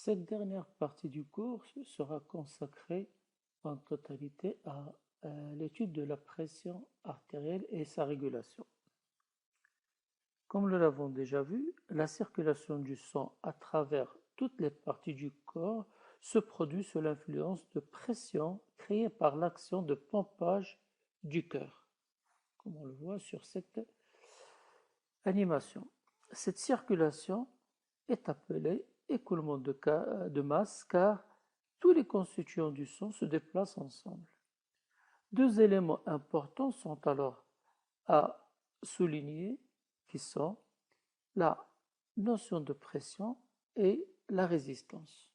Cette dernière partie du cours sera consacrée en totalité à l'étude de la pression artérielle et sa régulation. Comme nous l'avons déjà vu, la circulation du sang à travers toutes les parties du corps se produit sous l'influence de pression créée par l'action de pompage du cœur, comme on le voit sur cette animation. Cette circulation est appelée écoulement de masse car tous les constituants du sang se déplacent ensemble. Deux éléments importants sont alors à souligner qui sont la notion de pression et la résistance.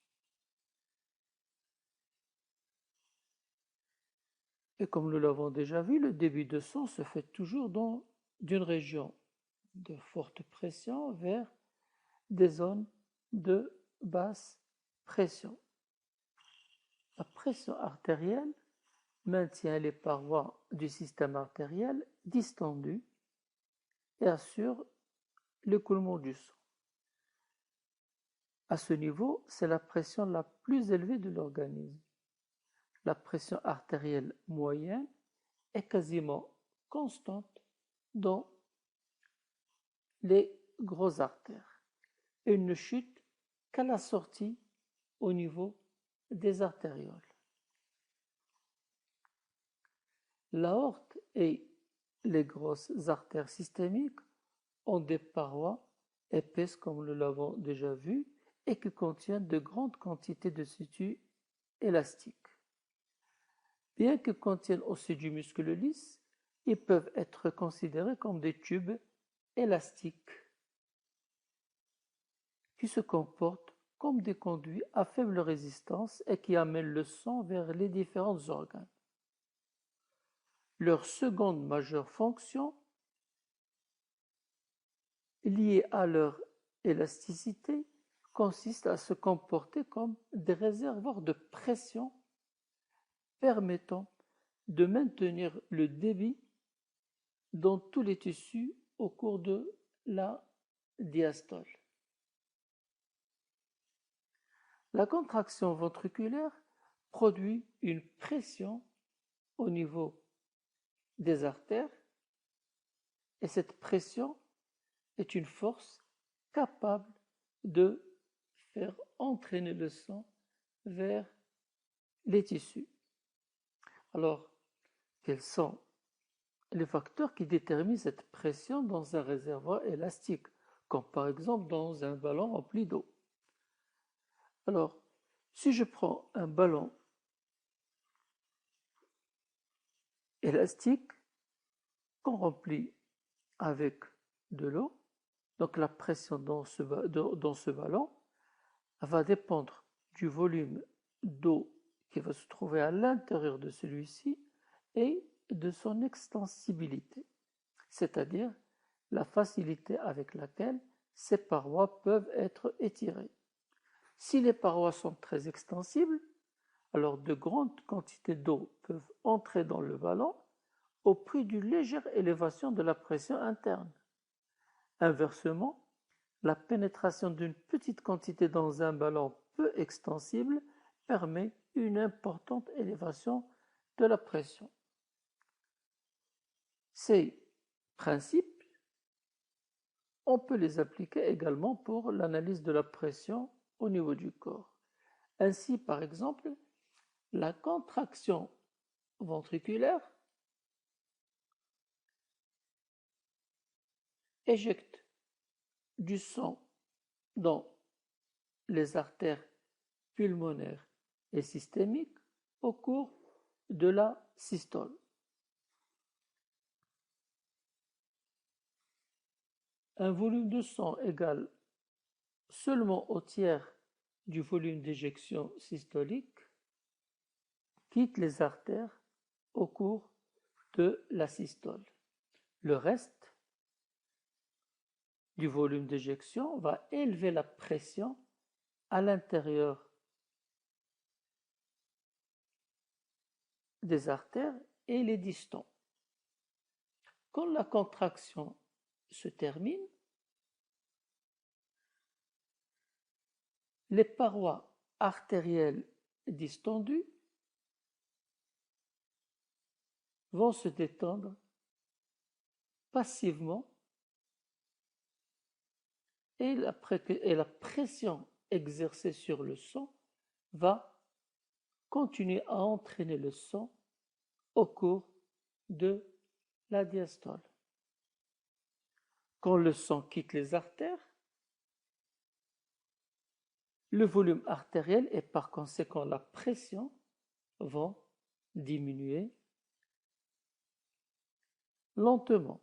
Et comme nous l'avons déjà vu, le débit de sang se fait toujours d'une région de forte pression vers des zones de basse pression. La pression artérielle maintient les parois du système artériel distendues et assure l'écoulement du sang. À ce niveau, c'est la pression la plus élevée de l'organisme. La pression artérielle moyenne est quasiment constante dans les grosses artères et ne chute qu'à la sortie au niveau des artérioles. L'aorte et les grosses artères systémiques ont des parois épaisses comme nous l'avons déjà vu et qui contiennent de grandes quantités de tissus élastiques. Bien qu'ils contiennent aussi du muscle lisse, ils peuvent être considérés comme des tubes élastiques qui se comportent comme des conduits à faible résistance et qui amènent le sang vers les différents organes. Leur seconde majeure fonction, liée à leur élasticité, consiste à se comporter comme des réservoirs de pression permettant de maintenir le débit dans tous les tissus au cours de la diastole. La contraction ventriculaire produit une pression au niveau des artères et cette pression est une force capable de faire entraîner le sang vers les tissus. Alors, quels sont les facteurs qui déterminent cette pression dans un réservoir élastique, comme par exemple dans un ballon rempli d'eau? Alors, si je prends un ballon élastique qu'on remplit avec de l'eau, donc la pression dans ce ballon va dépendre du volume d'eau qui va se trouver à l'intérieur de celui-ci et de son extensibilité, c'est-à-dire la facilité avec laquelle ces parois peuvent être étirées. Si les parois sont très extensibles, alors de grandes quantités d'eau peuvent entrer dans le ballon au prix d'une légère élévation de la pression interne. Inversement, la pénétration d'une petite quantité dans un ballon peu extensible permet une importante élévation de la pression. Ces principes, on peut les appliquer également pour l'analyse de la pression au niveau du corps. Ainsi, par exemple, la contraction ventriculaire éjecte du sang dans les artères pulmonaires et systémiques au cours de la systole. Un volume de sang égal seulement au tiers du volume d'éjection systolique quitte les artères au cours de la systole. Le reste du volume d'éjection va élever la pression à l'intérieur des artères et les distants. Quand la contraction se termine, les parois artérielles distendues vont se détendre passivement et la pression exercée sur le sang va continuer à entraîner le sang au cours de la diastole. Quand le sang quitte les artères, le volume artériel et par conséquent la pression vont diminuer lentement.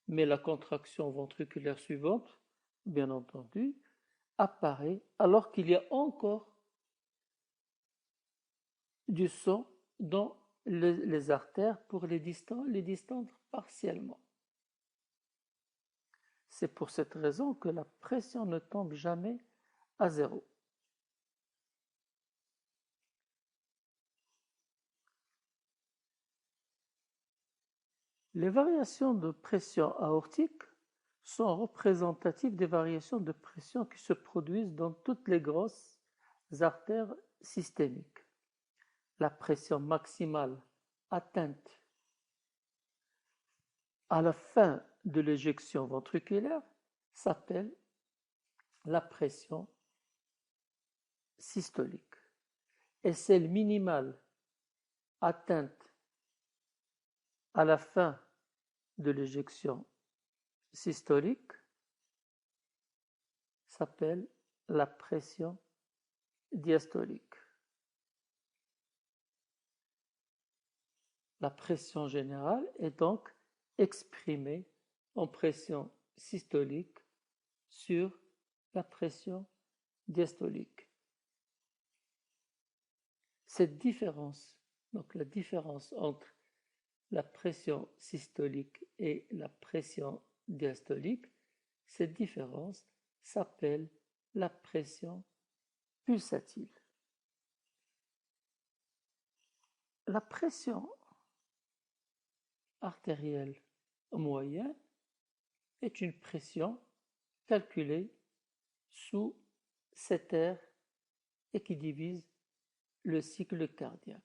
Mais la contraction ventriculaire suivante, bien entendu, apparaît alors qu'il y a encore du sang dans les artères pour les distendre partiellement. C'est pour cette raison que la pression ne tombe jamais à zéro. Les variations de pression aortique sont représentatives des variations de pression qui se produisent dans toutes les grosses artères systémiques. La pression maximale atteinte à la fin de l'éjection ventriculaire s'appelle la pression systolique et celle minimale atteinte à la fin de l'éjection systolique s'appelle la pression diastolique. La pression générale est donc exprimée en pression systolique sur la pression diastolique. Cette différence, donc la différence entre la pression systolique et la pression diastolique, cette différence s'appelle la pression pulsatile. La pression artérielle moyenne est une pression calculée sous 7 R et qui divise le cycle cardiaque.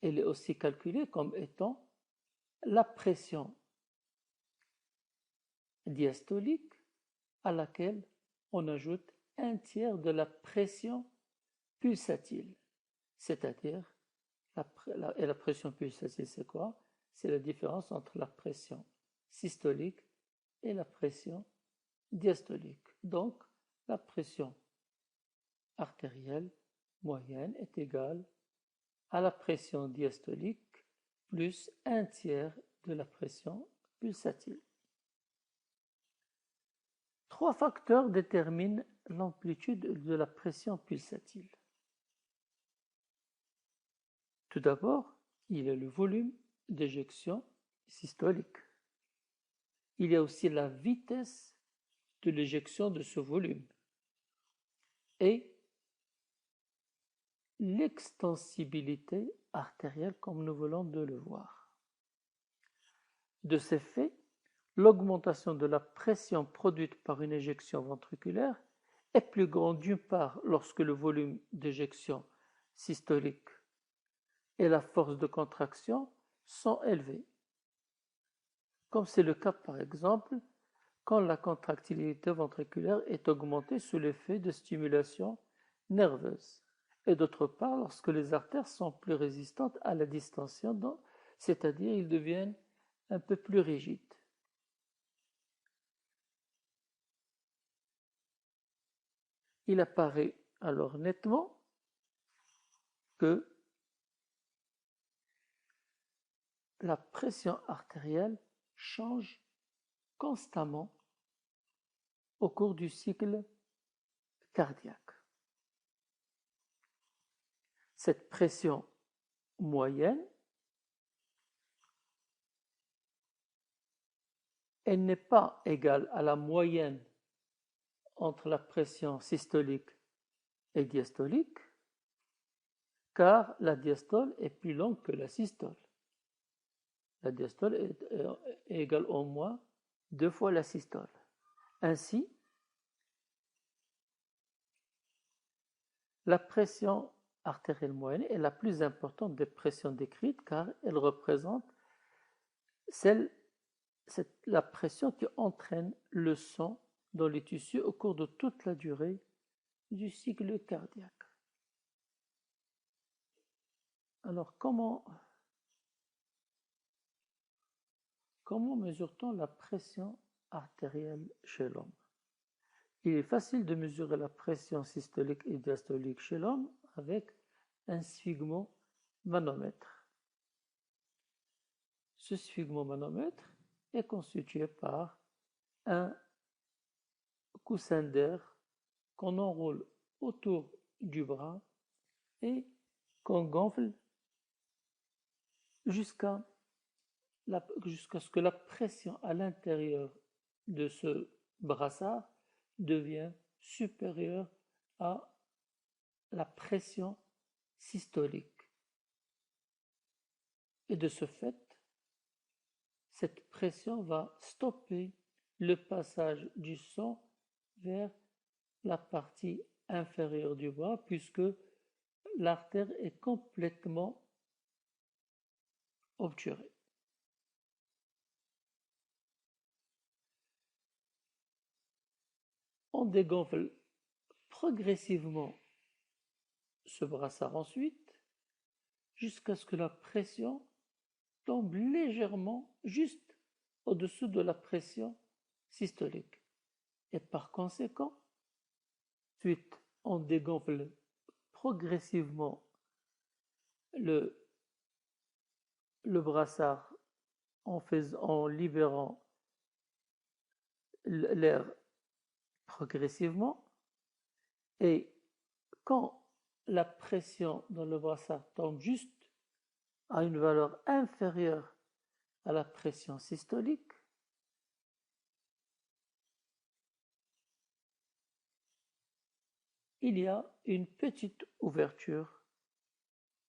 Elle est aussi calculée comme étant la pression diastolique à laquelle on ajoute un tiers de la pression pulsatile. C'est-à-dire, la pression pulsatile, c'est quoi? C'est la différence entre la pression systolique et la pression diastolique. Donc, la pression artérielle moyenne est égale à la pression diastolique plus un tiers de la pression pulsatile. 3 facteurs déterminent l'amplitude de la pression pulsatile. Tout d'abord, il y a le volume d'éjection systolique. Il y a aussi la vitesse de l'éjection de ce volume et l'extensibilité artérielle comme nous venons de le voir. De ces faits, l'augmentation de la pression produite par une éjection ventriculaire est plus grande d'une part lorsque le volume d'éjection systolique et la force de contraction sont élevés, comme c'est le cas par exemple quand la contractilité ventriculaire est augmentée sous l'effet de stimulation nerveuse, et d'autre part lorsque les artères sont plus résistantes à la distension, c'est-à-dire ils deviennent un peu plus rigides. Il apparaît alors nettement que la pression artérielle change constamment au cours du cycle cardiaque. Cette pression moyenne, elle n'est pas égale à la moyenne entre la pression systolique et diastolique, car la diastole est plus longue que la systole. La diastole est égale au moins 2 fois la systole. Ainsi, La pression artérielle moyenne est la plus importante des pressions décrites car elle représente la pression qui entraîne le sang dans les tissus au cours de toute la durée du cycle cardiaque. Alors, comment mesure-t-on la pression artérielle chez l'homme? Il est facile de mesurer la pression systolique et diastolique chez l'homme avec un sphygmomanomètre. Ce sphygmomanomètre est constitué par un coussin d'air qu'on enroule autour du bras et qu'on gonfle jusqu'à ce que la pression à l'intérieur de ce brassard devient supérieure à la pression systolique. Et de ce fait, cette pression va stopper le passage du sang vers la partie inférieure du bras puisque l'artère est complètement obturée. On dégonfle progressivement ce brassard ensuite jusqu'à ce que la pression tombe légèrement juste au-dessous de la pression systolique. Et par conséquent, ensuite on dégonfle progressivement le brassard en libérant l'air progressivement, et quand la pression dans le brassard tombe juste à une valeur inférieure à la pression systolique, il y a une petite ouverture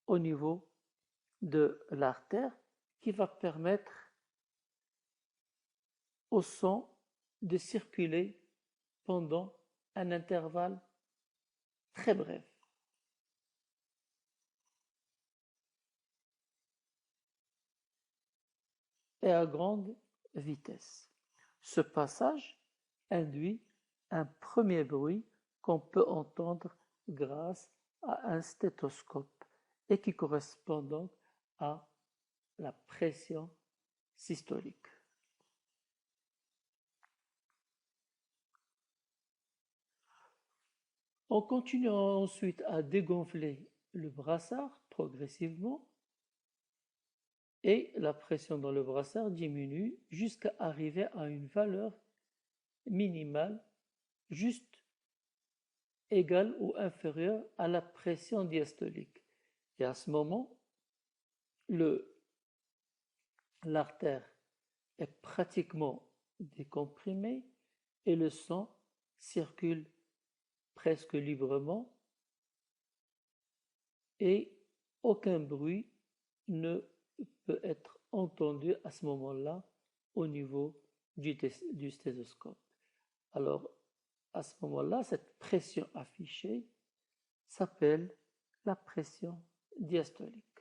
au niveau de l'artère qui va permettre au sang de circuler pendant un intervalle très bref. Et à grande vitesse. Ce passage induit un premier bruit qu'on peut entendre grâce à un stéthoscope et qui correspond donc à la pression systolique. On continue ensuite à dégonfler le brassard progressivement et la pression dans le brassard diminue jusqu'à arriver à une valeur minimale juste égale ou inférieure à la pression diastolique. Et à ce moment, l'artère est pratiquement décomprimée et le sang circule presque librement et aucun bruit ne peut être entendu à ce moment-là au niveau du stéthoscope. Alors, à ce moment-là, cette pression affichée s'appelle la pression diastolique.